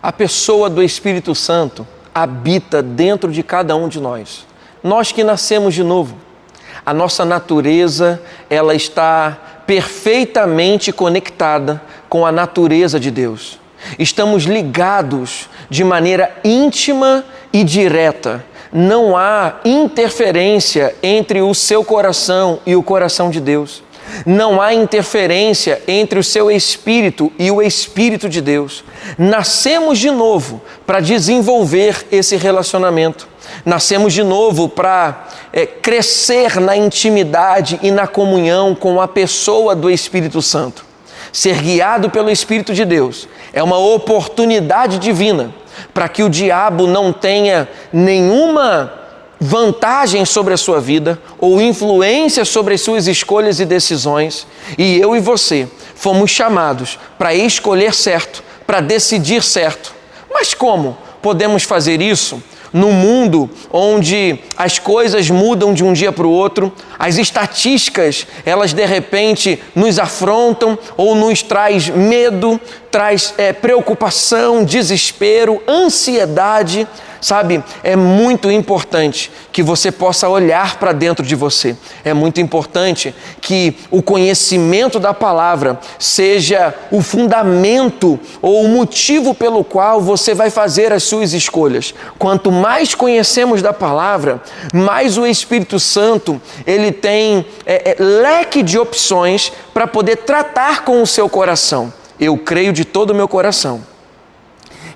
A pessoa do Espírito Santo habita dentro de cada um de nós. Nós que nascemos de novo, a nossa natureza, ela está perfeitamente conectada com a natureza de Deus. Estamos ligados de maneira íntima e direta. Não há interferência entre o seu coração e o coração de Deus. Não há interferência entre o seu espírito e o Espírito de Deus. Nascemos de novo para desenvolver esse relacionamento. Nascemos de novo para crescer na intimidade e na comunhão com a pessoa do Espírito Santo. Ser guiado pelo Espírito de Deus é uma oportunidade divina para que o diabo não tenha nenhuma vantagem sobre a sua vida ou influência sobre as suas escolhas e decisões. E eu e você fomos chamados para escolher certo, para decidir certo. Mas como podemos fazer isso num mundo onde as coisas mudam de um dia para o outro? As estatísticas, elas de repente nos afrontam ou nos traz medo, traz preocupação, desespero, ansiedade. Sabe, é muito importante que você possa olhar para dentro de você. É muito importante que o conhecimento da palavra seja o fundamento ou o motivo pelo qual você vai fazer as suas escolhas. Quanto mais conhecemos da palavra, mais o Espírito Santo, ele tem leque de opções para poder tratar com o seu coração. Eu creio de todo o meu coração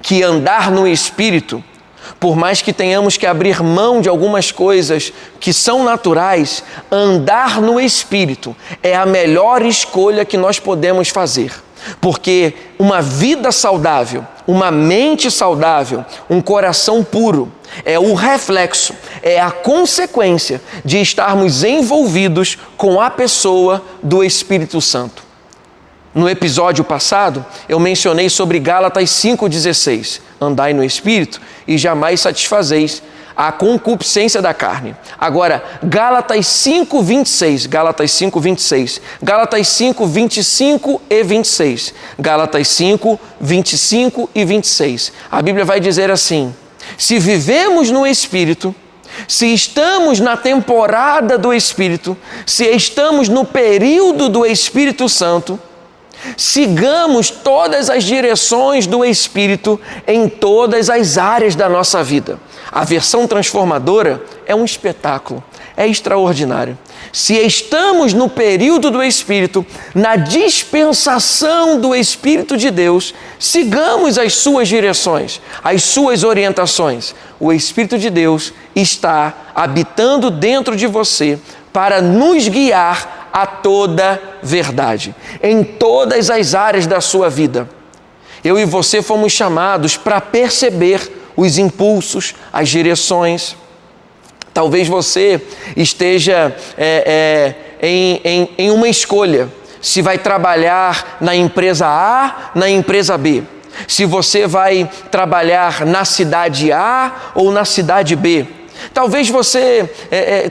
que andar no Espírito, por mais que tenhamos que abrir mão de algumas coisas que são naturais, andar no Espírito é a melhor escolha que nós podemos fazer. Porque uma vida saudável, uma mente saudável, um coração puro, é o reflexo, é a consequência de estarmos envolvidos com a pessoa do Espírito Santo. No episódio passado, eu mencionei sobre Gálatas 5,16. Andai no Espírito e jamais satisfazeis a concupiscência da carne. Agora, Gálatas 5,26. Gálatas 5,26. Gálatas 5, 25 e 26. Gálatas 5, 25 e 26. A Bíblia vai dizer assim: se vivemos no Espírito, se estamos na temporada do Espírito, se estamos no período do Espírito Santo, sigamos todas as direções do Espírito em todas as áreas da nossa vida. A versão transformadora é um espetáculo, é extraordinário. Se estamos no período do Espírito, na dispensação do Espírito de Deus, sigamos as suas direções, as suas orientações. O Espírito de Deus está habitando dentro de você para nos guiar a toda verdade, em todas as áreas da sua vida. Eu e você fomos chamados para perceber os impulsos, as direções. Talvez você esteja em uma escolha, se vai trabalhar na empresa A, na empresa B. Se você vai trabalhar na cidade A ou na cidade B. Talvez você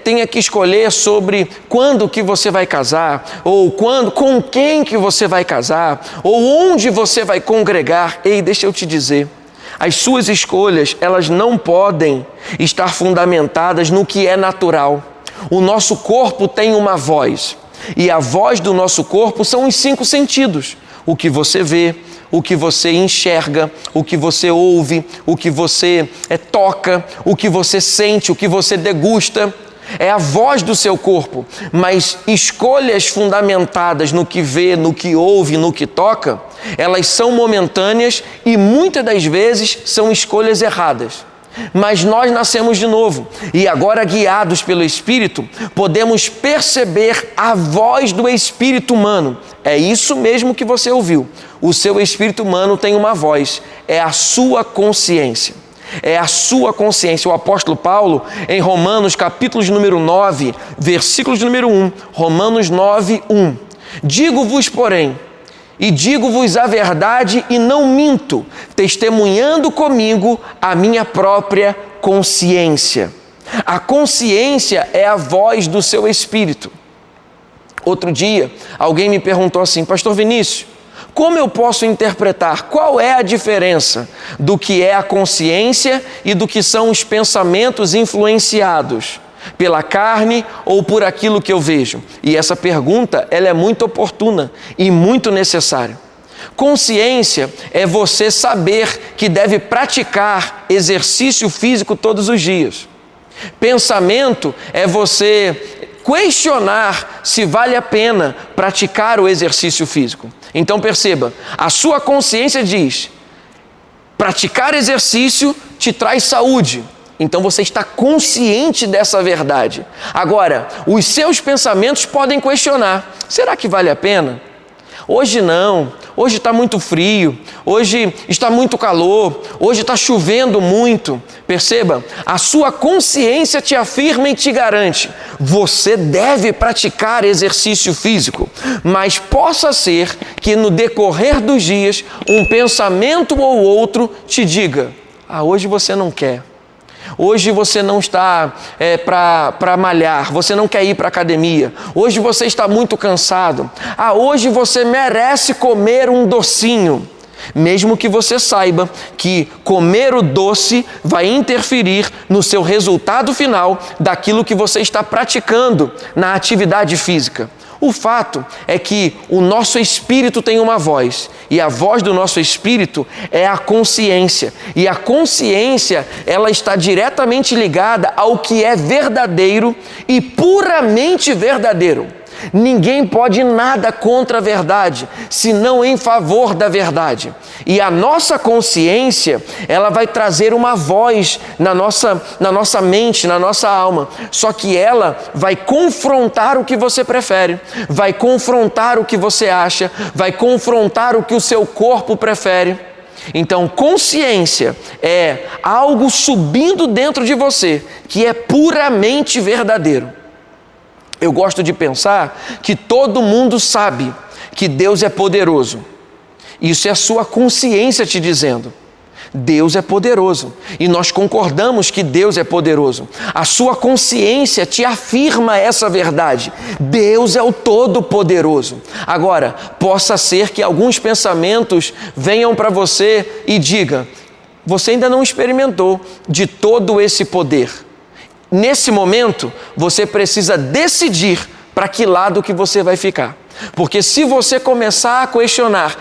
tenha que escolher sobre quando que você vai casar, ou com quem que você vai casar, ou onde você vai congregar. Ei, deixa eu te dizer, as suas escolhas, elas não podem estar fundamentadas no que é natural. O nosso corpo tem uma voz, e a voz do nosso corpo são os 5 sentidos. O que você vê, o que você enxerga, o que você ouve, o que você toca, o que você sente, o que você degusta. É a voz do seu corpo, mas escolhas fundamentadas no que vê, no que ouve, no que toca, elas são momentâneas e muitas das vezes são escolhas erradas. Mas nós nascemos de novo e agora, guiados pelo Espírito, podemos perceber a voz do espírito humano. É isso mesmo que você ouviu. O seu espírito humano tem uma voz, é a sua consciência. É a sua consciência. O apóstolo Paulo, em Romanos, capítulo de número 9, versículo de número 1, Romanos 9, 1. Digo-vos, porém, e digo-vos a verdade e não minto, testemunhando comigo a minha própria consciência. A consciência é a voz do seu espírito. Outro dia, alguém me perguntou assim: Pastor Vinícius, Como eu posso interpretar? Qual é a diferença do que é a consciência e do que são os pensamentos influenciados pela carne ou por aquilo que eu vejo? E essa pergunta, ela é muito oportuna e muito necessária. Consciência é você saber que deve praticar exercício físico todos os dias. Pensamento é você questionar se vale a pena praticar o exercício físico. Então perceba, a sua consciência diz: praticar exercício te traz saúde. Então você está consciente dessa verdade. Agora, os seus pensamentos podem questionar: será que vale a pena? Hoje não, hoje está muito frio, hoje está muito calor, hoje está chovendo muito. Perceba, a sua consciência te afirma e te garante: você deve praticar exercício físico, mas possa ser que no decorrer dos dias um pensamento ou outro te diga: hoje você não quer. Hoje você não está para malhar, você não quer ir para a academia. Hoje você está muito cansado. Hoje você merece comer um docinho. Mesmo que você saiba que comer o doce vai interferir no seu resultado final daquilo que você está praticando na atividade física. O fato é que o nosso espírito tem uma voz, e a voz do nosso espírito é a consciência. E a consciência, ela está diretamente ligada ao que é verdadeiro e puramente verdadeiro. Ninguém pode nada contra a verdade, senão em favor da verdade. E a nossa consciência, ela vai trazer uma voz na nossa mente, na nossa alma. Só que ela vai confrontar o que você prefere, vai confrontar o que você acha, vai confrontar o que o seu corpo prefere. Então, consciência é algo subindo dentro de você, que é puramente verdadeiro. Eu gosto de pensar que todo mundo sabe que Deus é poderoso. Isso é a sua consciência te dizendo: Deus é poderoso. E nós concordamos que Deus é poderoso. A sua consciência te afirma essa verdade: Deus é o Todo-Poderoso. Agora, possa ser que alguns pensamentos venham para você e digam: você ainda não experimentou de todo esse poder. Nesse momento, você precisa decidir para que lado que você vai ficar. Porque se você começar a questionar: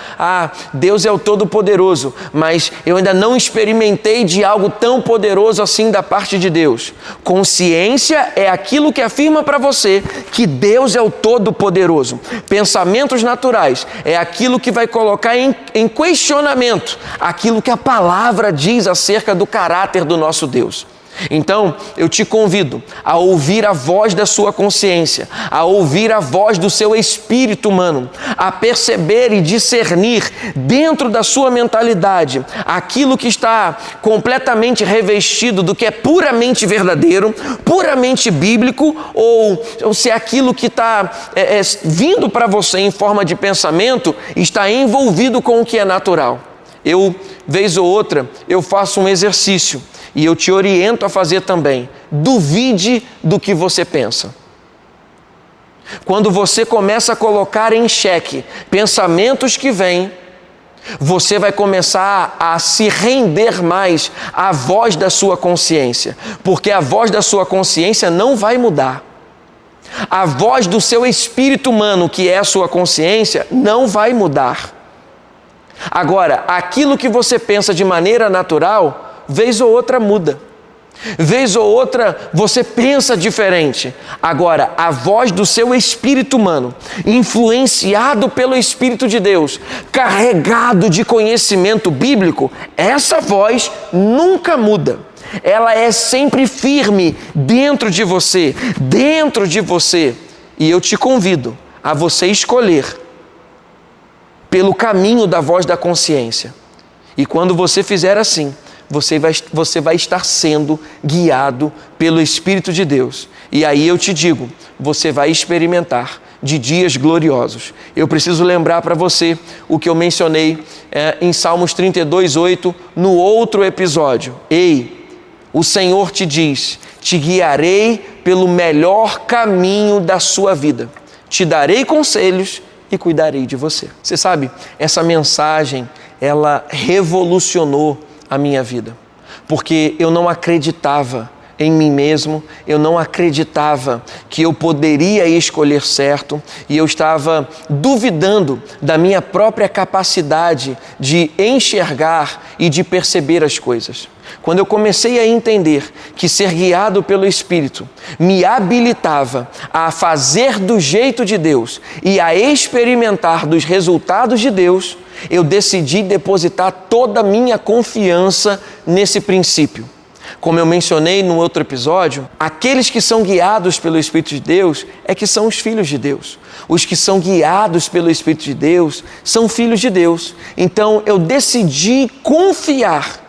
Deus é o Todo-Poderoso, mas eu ainda não experimentei de algo tão poderoso assim da parte de Deus. Consciência é aquilo que afirma para você que Deus é o Todo-Poderoso. Pensamentos naturais é aquilo que vai colocar em questionamento aquilo que a palavra diz acerca do caráter do nosso Deus. Então, eu te convido a ouvir a voz da sua consciência, a ouvir a voz do seu espírito humano, a perceber e discernir dentro da sua mentalidade aquilo que está completamente revestido do que é puramente verdadeiro, puramente bíblico, ou se aquilo que está vindo para você em forma de pensamento está envolvido com o que é natural. Eu, vez ou outra, eu faço um exercício e eu te oriento a fazer também. Duvide do que você pensa. Quando você começa a colocar em xeque pensamentos que vêm, você vai começar a se render mais à voz da sua consciência, porque a voz da sua consciência não vai mudar. A voz do seu espírito humano, que é a sua consciência, não vai mudar. Agora, aquilo que você pensa de maneira natural, vez ou outra muda. Vez ou outra você pensa diferente. Agora, a voz do seu espírito humano, influenciado pelo Espírito de Deus, carregado de conhecimento bíblico, essa voz nunca muda. Ela é sempre firme dentro de você, dentro de você. E eu te convido a você escolher pelo caminho da voz da consciência. E quando você fizer assim, você vai estar sendo guiado pelo Espírito de Deus. E aí eu te digo, você vai experimentar de dias gloriosos. Eu preciso lembrar para você o que eu mencionei em Salmos 32:8, no outro episódio. Ei, o Senhor te diz: te guiarei pelo melhor caminho da sua vida. Te darei conselhos e cuidarei de você. Você sabe, essa mensagem, ela revolucionou a minha vida, porque eu não acreditava em mim mesmo, eu não acreditava que eu poderia escolher certo e eu estava duvidando da minha própria capacidade de enxergar e de perceber as coisas. Quando eu comecei a entender que ser guiado pelo Espírito me habilitava a fazer do jeito de Deus e a experimentar dos resultados de Deus, eu decidi depositar toda a minha confiança nesse princípio. Como eu mencionei no outro episódio, aqueles que são guiados pelo Espírito de Deus é que são os filhos de Deus. Os que são guiados pelo Espírito de Deus são filhos de Deus. Então eu decidi confiar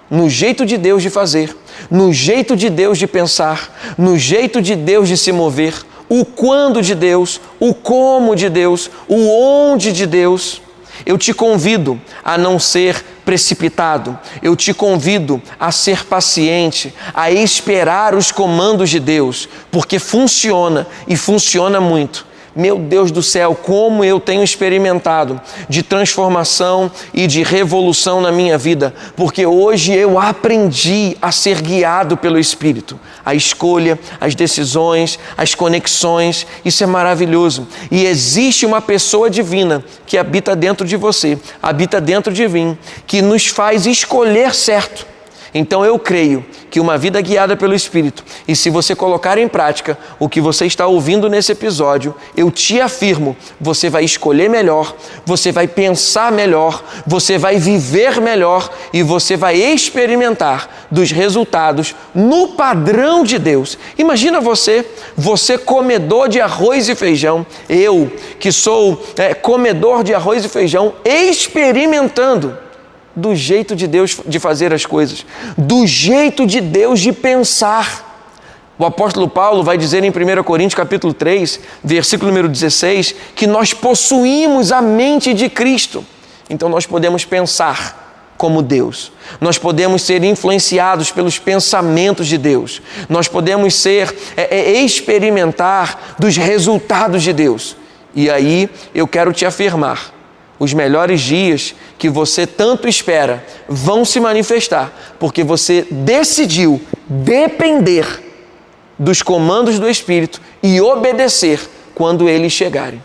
no jeito de Deus de fazer, no jeito de Deus de pensar, no jeito de Deus de se mover, o quando de Deus, o como de Deus, o onde de Deus. Eu te convido a não ser precipitado, eu te convido a ser paciente, a esperar os comandos de Deus, porque funciona e funciona muito. Meu Deus do céu, como eu tenho experimentado de transformação e de revolução na minha vida, porque hoje eu aprendi a ser guiado pelo Espírito. A escolha, as decisões, as conexões, isso é maravilhoso. E existe uma pessoa divina que habita dentro de você, habita dentro de mim, que nos faz escolher certo. Então eu creio que uma vida guiada pelo Espírito, e se você colocar em prática o que você está ouvindo nesse episódio, eu te afirmo, você vai escolher melhor, você vai pensar melhor, você vai viver melhor e você vai experimentar dos resultados no padrão de Deus. Imagina você comedor de arroz e feijão, eu que sou comedor de arroz e feijão, experimentando do jeito de Deus de fazer as coisas, do jeito de Deus de pensar. O apóstolo Paulo vai dizer em 1 Coríntios capítulo 3, versículo número 16, que nós possuímos a mente de Cristo. Então nós podemos pensar como Deus. Nós podemos ser influenciados pelos pensamentos de Deus. Nós podemos experimentar dos resultados de Deus. E aí eu quero te afirmar, os melhores dias que você tanto espera vão se manifestar, porque você decidiu depender dos comandos do Espírito e obedecer quando eles chegarem.